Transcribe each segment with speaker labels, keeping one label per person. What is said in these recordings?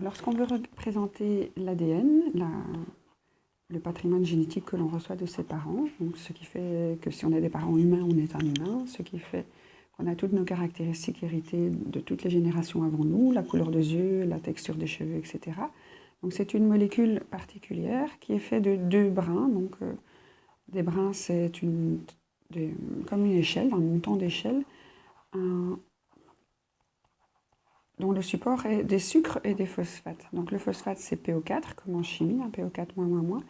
Speaker 1: Lorsqu'on veut représenter l'ADN, le patrimoine génétique que l'on reçoit de ses parents, donc ce qui fait que si on a des parents humains, on est un humain, ce qui fait qu'on a toutes nos caractéristiques héritées de toutes les générations avant nous, la couleur des yeux, la texture des cheveux, etc. Donc c'est une molécule particulière qui est faite de 2 brins. Donc des brins, c'est comme une échelle, un montant d'échelle, dont le support est des sucres et des phosphates. Donc le phosphate, c'est PO4, comme en chimie, un PO4-.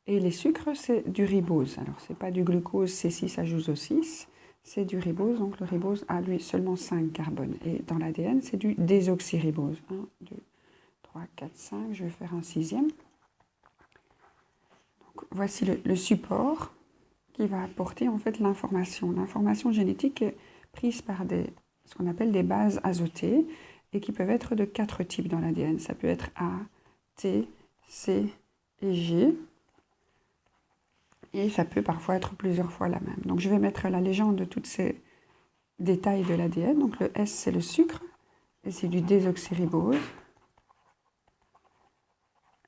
Speaker 1: Et les sucres, c'est du ribose. Alors, ce n'est pas du glucose C6H12O6, c'est du ribose. Donc le ribose a, lui, seulement 5 carbones. Et dans l'ADN, c'est du désoxyribose. 1, 2, 3, 4, 5. Je vais faire un 6e. Donc, voici le support qui va apporter en fait l'information. L'information génétique est prise par ce qu'on appelle des bases azotées et qui peuvent être de 4 types dans l'ADN. Ça peut être A, T, C et G. Et ça peut parfois être plusieurs fois la même. Donc je vais mettre la légende de tous ces détails de l'ADN. Donc le S, c'est le sucre, et c'est du désoxyribose.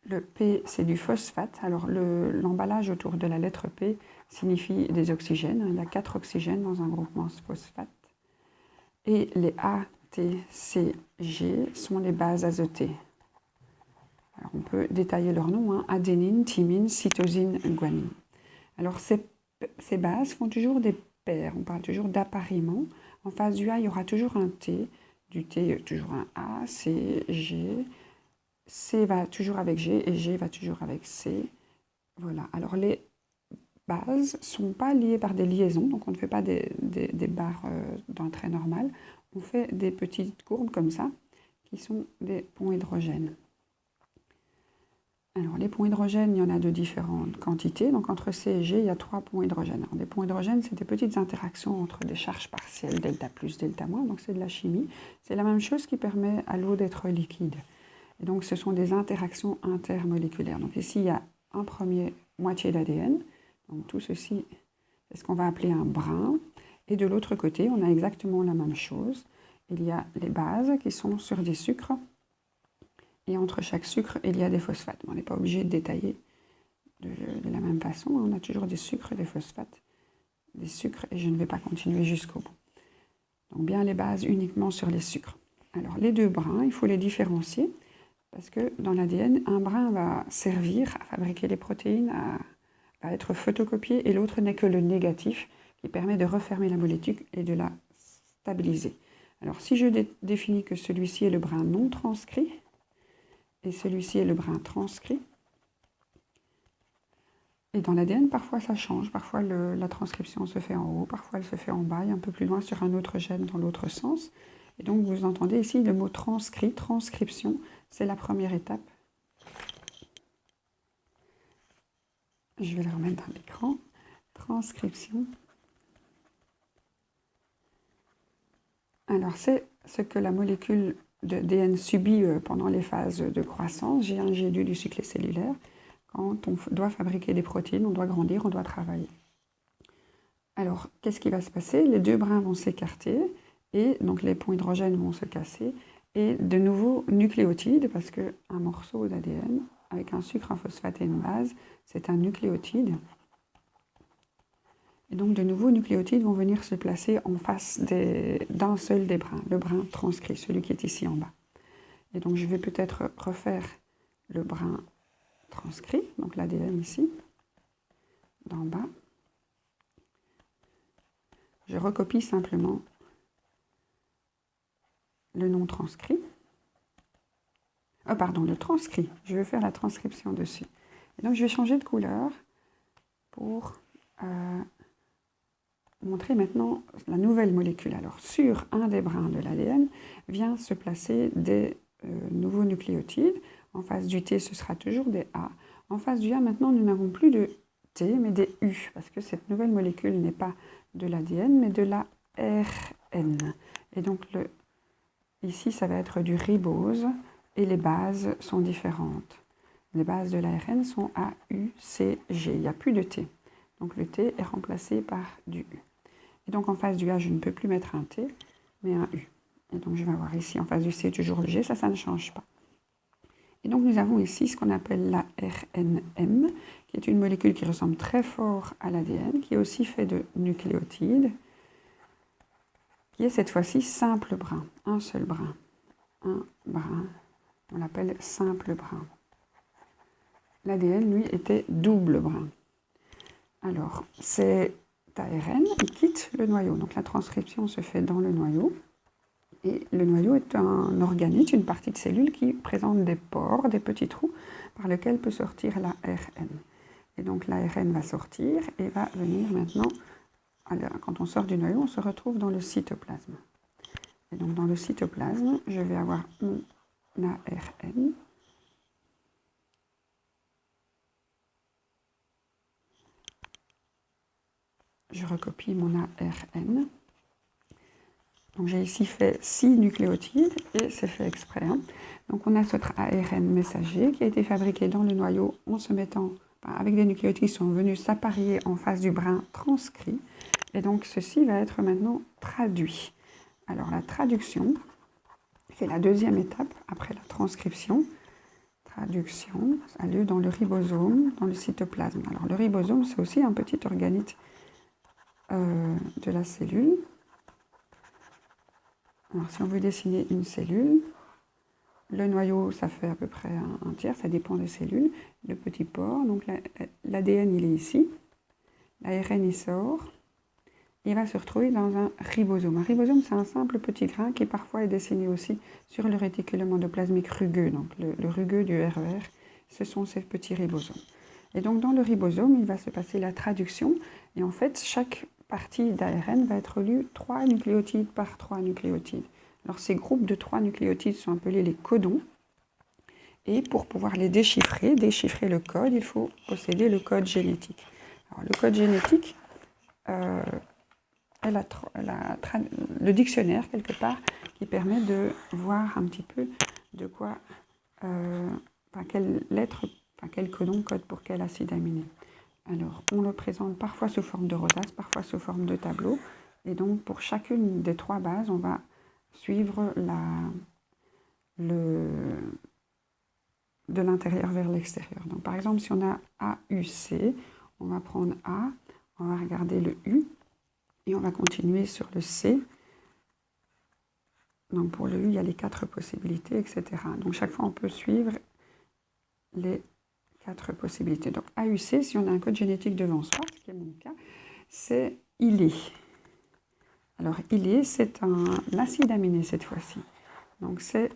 Speaker 1: Le P, c'est du phosphate. Alors l'emballage autour de la lettre P signifie des oxygènes. Il y a 4 oxygènes dans un groupement phosphate. Et les A, T, C, G sont les bases azotées. Alors on peut détailler leurs noms, adénine, thymine, cytosine, guanine. Alors ces bases font toujours des paires, on parle toujours d'appariement. En face du A, il y aura toujours un T, du T toujours un A, C, G. C va toujours avec G et G va toujours avec C. Voilà, alors les bases ne sont pas liées par des liaisons, donc on ne fait pas des barres d'un trait normal. On fait des petites courbes comme ça, qui sont des ponts hydrogènes. Alors, les ponts hydrogènes, il y en a de différentes quantités. Donc, entre C et G, il y a 3 ponts hydrogènes. Alors, des ponts hydrogènes, c'est des petites interactions entre des charges partielles, delta plus, delta moins. Donc, c'est de la chimie. C'est la même chose qui permet à l'eau d'être liquide. Et donc, ce sont des interactions intermoléculaires. Donc, ici, il y a un premier moitié d'ADN. Donc, tout ceci, c'est ce qu'on va appeler un brin. Et de l'autre côté, on a exactement la même chose. Il y a les bases qui sont sur des sucres. Et entre chaque sucre, il y a des phosphates. On n'est pas obligé de détailler de la même façon. On a toujours des sucres, des phosphates, des sucres, et je ne vais pas continuer jusqu'au bout. Donc bien les bases uniquement sur les sucres. Alors les 2 brins, il faut les différencier, parce que dans l'ADN, un brin va servir à fabriquer les protéines, va être photocopié, et l'autre n'est que le négatif, qui permet de refermer la molécule et de la stabiliser. Alors si je définis que celui-ci est le brin non transcrit, et celui-ci est le brin transcrit. Et dans l'ADN, parfois ça change. Parfois la transcription se fait en haut, parfois elle se fait en bas, et un peu plus loin sur un autre gène dans l'autre sens. Et donc vous entendez ici le mot transcrit, transcription, c'est la première étape. Je vais le remettre dans l'écran. Transcription. Alors c'est ce que la molécule d'ADN subit pendant les phases de croissance, G1, G2 du cycle cellulaire. Quand on doit fabriquer des protéines, on doit grandir, on doit travailler. Alors, qu'est-ce qui va se passer? Les 2 brins vont s'écarter, et donc les ponts hydrogènes vont se casser, et de nouveaux nucléotides, parce qu'un morceau d'ADN, avec un sucre, un phosphate et une base, c'est un nucléotide. Et donc de nouveaux nucléotides vont venir se placer en face d'un seul des brins, le brin transcrit, celui qui est ici en bas. Et donc je vais peut-être refaire le brin transcrit, donc l'ADN ici, d'en bas. Je recopie simplement le non transcrit. Le transcrit. Je vais faire la transcription dessus. Et donc je vais changer de couleur pour montrer maintenant la nouvelle molécule. Alors sur un des brins de l'ADN vient se placer des nouveaux nucléotides. En face du T, ce sera toujours des A. En face du A, maintenant, nous n'avons plus de T, mais des U, parce que cette nouvelle molécule n'est pas de l'ADN, mais de la RN. Et donc, ici, ça va être du ribose, et les bases sont différentes. Les bases de l'ARN sont A, U, C, G. Il n'y a plus de T. Donc, le T est remplacé par du U. Et donc, en face du A, je ne peux plus mettre un T, mais un U. Et donc, je vais avoir ici, en face du C, toujours le G. Ça ne change pas. Et donc nous avons ici ce qu'on appelle la RNM, qui est une molécule qui ressemble très fort à l'ADN, qui est aussi fait de nucléotides, qui est cette fois-ci simple brin, un seul brin. Un brin, on l'appelle simple brin. L'ADN, lui, était double brin. Alors, cet ARN, il quitte le noyau. Donc la transcription se fait dans le noyau. Et le noyau est un organite, une partie de cellule qui présente des pores, des petits trous, par lesquels peut sortir l'ARN. Et donc l'ARN va sortir et va venir maintenant, quand on sort du noyau, on se retrouve dans le cytoplasme. Et donc dans le cytoplasme, je vais avoir mon ARN. Je recopie mon ARN. Donc j'ai ici fait 6 nucléotides et c'est fait exprès. Donc on a ce ARN messager qui a été fabriqué dans le noyau en se mettant avec des nucléotides qui sont venus s'apparier en face du brin transcrit. Et donc ceci va être maintenant traduit. Alors la traduction, c'est la deuxième étape après la transcription. Traduction a lieu dans le ribosome, dans le cytoplasme. Alors le ribosome, c'est aussi un petit organite de la cellule. Alors si on veut dessiner une cellule, le noyau, ça fait à peu près un tiers, ça dépend des cellules. Le petit pore, donc l'ADN, il est ici. L'ARN, il sort. Il va se retrouver dans un ribosome. Un ribosome, c'est un simple petit grain qui parfois est dessiné aussi sur le réticulum endoplasmique rugueux. Donc le rugueux du RER, ce sont ces petits ribosomes. Et donc dans le ribosome, il va se passer la traduction. Et en fait, chaque partie d'ARN va être lue 3 nucléotides par 3 nucléotides. Alors ces groupes de 3 nucléotides sont appelés les codons. Et pour pouvoir les déchiffrer le code, il faut posséder le code génétique. Alors le code génétique est le dictionnaire quelque part qui permet de voir un petit peu de quoi, quelle lettre, quel codon code pour quel acide aminé. Alors, on le présente parfois sous forme de rosace, parfois sous forme de tableau. Et donc, pour chacune des 3 bases, on va suivre de l'intérieur vers l'extérieur. Donc, par exemple, si on a AUC, on va prendre A, on va regarder le U, et on va continuer sur le C. Donc, pour le U, il y a les 4 possibilités, etc. Donc, chaque fois, on peut suivre les 4 possibilités. Donc AUC, si on a un code génétique devant soi, ce qui est mon cas, c'est ILE. Alors ILE, c'est un acide aminé cette fois-ci. Donc c'est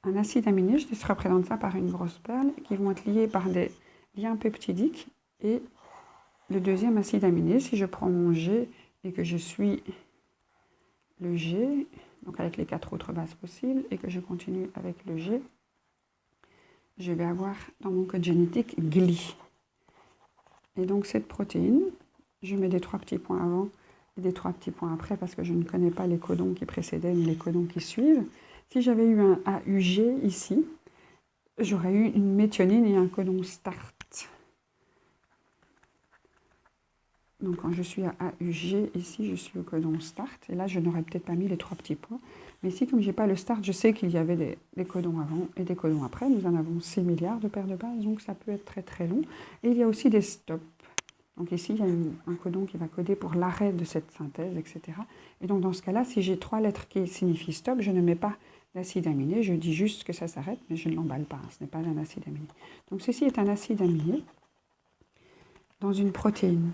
Speaker 1: un acide aminé, je représente ça par une grosse perle, qui vont être liés par des liens peptidiques. Et le deuxième acide aminé, si je prends mon G et que je suis le G, donc avec les 4 autres bases possibles, et que je continue avec le G, je vais avoir dans mon code génétique GLI. Et donc cette protéine, je mets des 3 petits points avant et des 3 petits points après parce que je ne connais pas les codons qui précédaient ni les codons qui suivent. Si j'avais eu un AUG ici, j'aurais eu une méthionine et un codon START. Donc quand je suis à AUG, ici je suis au codon START. Et là je n'aurais peut-être pas mis les 3 petits points. Mais ici comme je n'ai pas le START, je sais qu'il y avait des codons avant et des codons après. Nous en avons 6 milliards de paires de bases, donc ça peut être très très long. Et il y a aussi des stops. Donc ici il y a un codon qui va coder pour l'arrêt de cette synthèse, etc. Et donc dans ce cas-là, si j'ai 3 lettres qui signifient stop, je ne mets pas d'acide aminé. Je dis juste que ça s'arrête, mais je ne l'emballe pas. Ce n'est pas un acide aminé. Donc ceci est un acide aminé dans une protéine.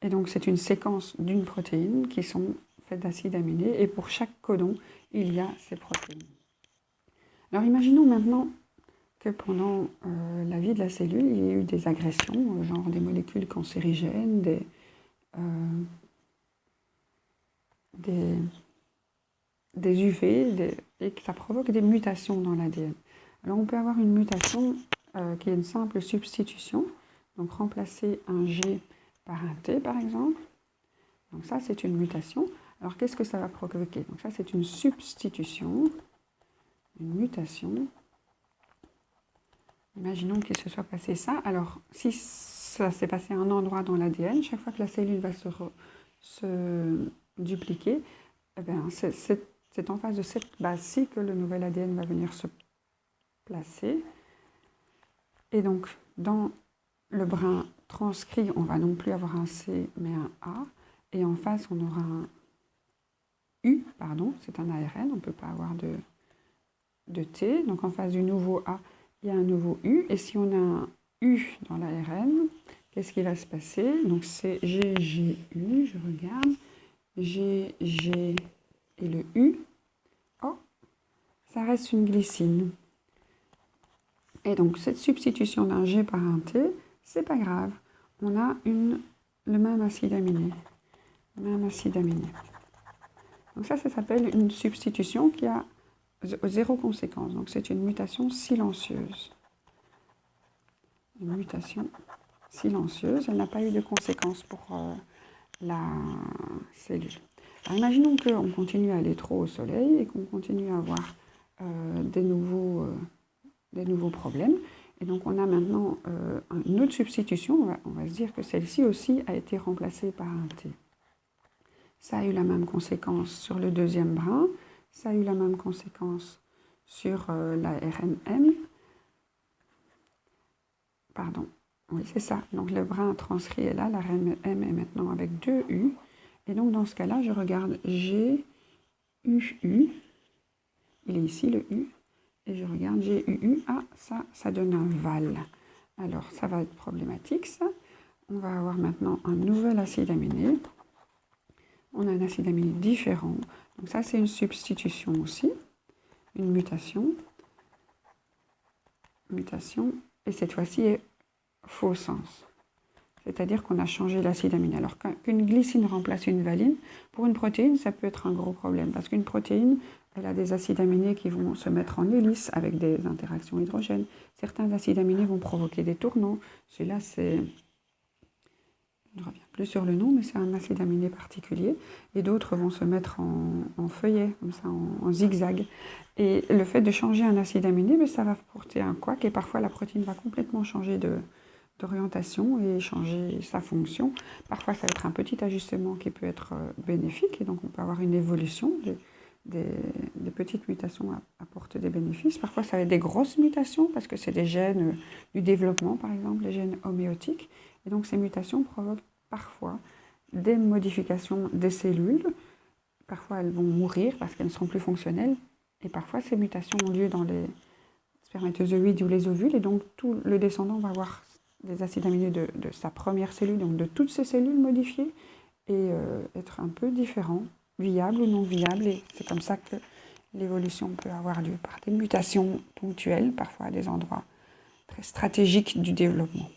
Speaker 1: Et donc, c'est une séquence d'une protéine qui sont faites d'acides aminés. Et pour chaque codon, il y a ces protéines. Alors, imaginons maintenant que pendant la vie de la cellule, il y a eu des agressions, genre des molécules cancérigènes, des UV, et que ça provoque des mutations dans l'ADN. Alors, on peut avoir une mutation qui est une simple substitution. Donc, remplacer un G par un T, par exemple. Donc ça, c'est une mutation. Alors, qu'est-ce que ça va provoquer? Donc ça, c'est une substitution, une mutation. Imaginons qu'il se soit passé ça. Alors, si ça s'est passé à un endroit dans l'ADN, chaque fois que la cellule va se dupliquer, eh bien, cette c'est en face de cette base-ci que le nouvel ADN va venir se placer. Et donc, dans le brin transcrit, on va non plus avoir un C, mais un A. Et en face, on aura un U, pardon, c'est un ARN, on ne peut pas avoir de T. Donc, en face du nouveau A, il y a un nouveau U. Et si on a un U dans l'ARN, qu'est-ce qui va se passer? Donc, c'est G, G, U, je regarde. G, G et le U. Oh, ça reste une glycine. Et donc, cette substitution d'un G par un T, c'est pas grave. On a le même acide aminé. Donc ça s'appelle une substitution qui a zéro conséquence. Donc c'est une mutation silencieuse. Une mutation silencieuse, elle n'a pas eu de conséquence pour la cellule. Alors imaginons qu'on continue à aller trop au soleil et qu'on continue à avoir des nouveaux problèmes. Et donc on a maintenant une autre substitution, on va se dire que celle-ci aussi a été remplacée par un T. Ça a eu la même conséquence sur le deuxième brin, ça a eu la même conséquence sur la RNM. Pardon, oui c'est ça. Donc le brin transcrit est là, la RNM est maintenant avec 2 U. Et donc dans ce cas-là, je regarde G, U, U. Il est ici le U. Et je regarde G, U, U. Ah, ça donne un val. Alors ça va être problématique ça. On va avoir maintenant un nouvel acide aminé. On a un acide aminé différent. Donc ça, c'est une substitution aussi, une mutation. Mutation, et cette fois-ci est faux sens. C'est-à-dire qu'on a changé l'acide aminé. Alors qu'une glycine remplace une valine, pour une protéine, ça peut être un gros problème. Parce qu'une protéine, elle a des acides aminés qui vont se mettre en hélice avec des interactions hydrogènes. Certains acides aminés vont provoquer des tournants. Celui-là, c'est... Je ne reviens plus sur le nom, mais c'est un acide aminé particulier. Et d'autres vont se mettre en feuillet, comme ça, en zigzag. Et le fait de changer un acide aminé, mais ça va porter un couac. Et parfois, la protéine va complètement changer d'orientation et changer sa fonction. Parfois, ça va être un petit ajustement qui peut être bénéfique. Et donc, on peut avoir une évolution. Des petites mutations apportent des bénéfices. Parfois, ça va être des grosses mutations, parce que c'est des gènes du développement, par exemple, les gènes homéotiques. Et donc, ces mutations provoquent parfois des modifications des cellules. Parfois, elles vont mourir parce qu'elles ne seront plus fonctionnelles. Et parfois, ces mutations ont lieu dans les spermatozoïdes ou les ovules. Et donc, tout le descendant va avoir des acides aminés de sa première cellule, donc de toutes ces cellules modifiées, et être un peu différent, viable ou non viable. Et c'est comme ça que l'évolution peut avoir lieu, par des mutations ponctuelles, parfois à des endroits très stratégiques du développement.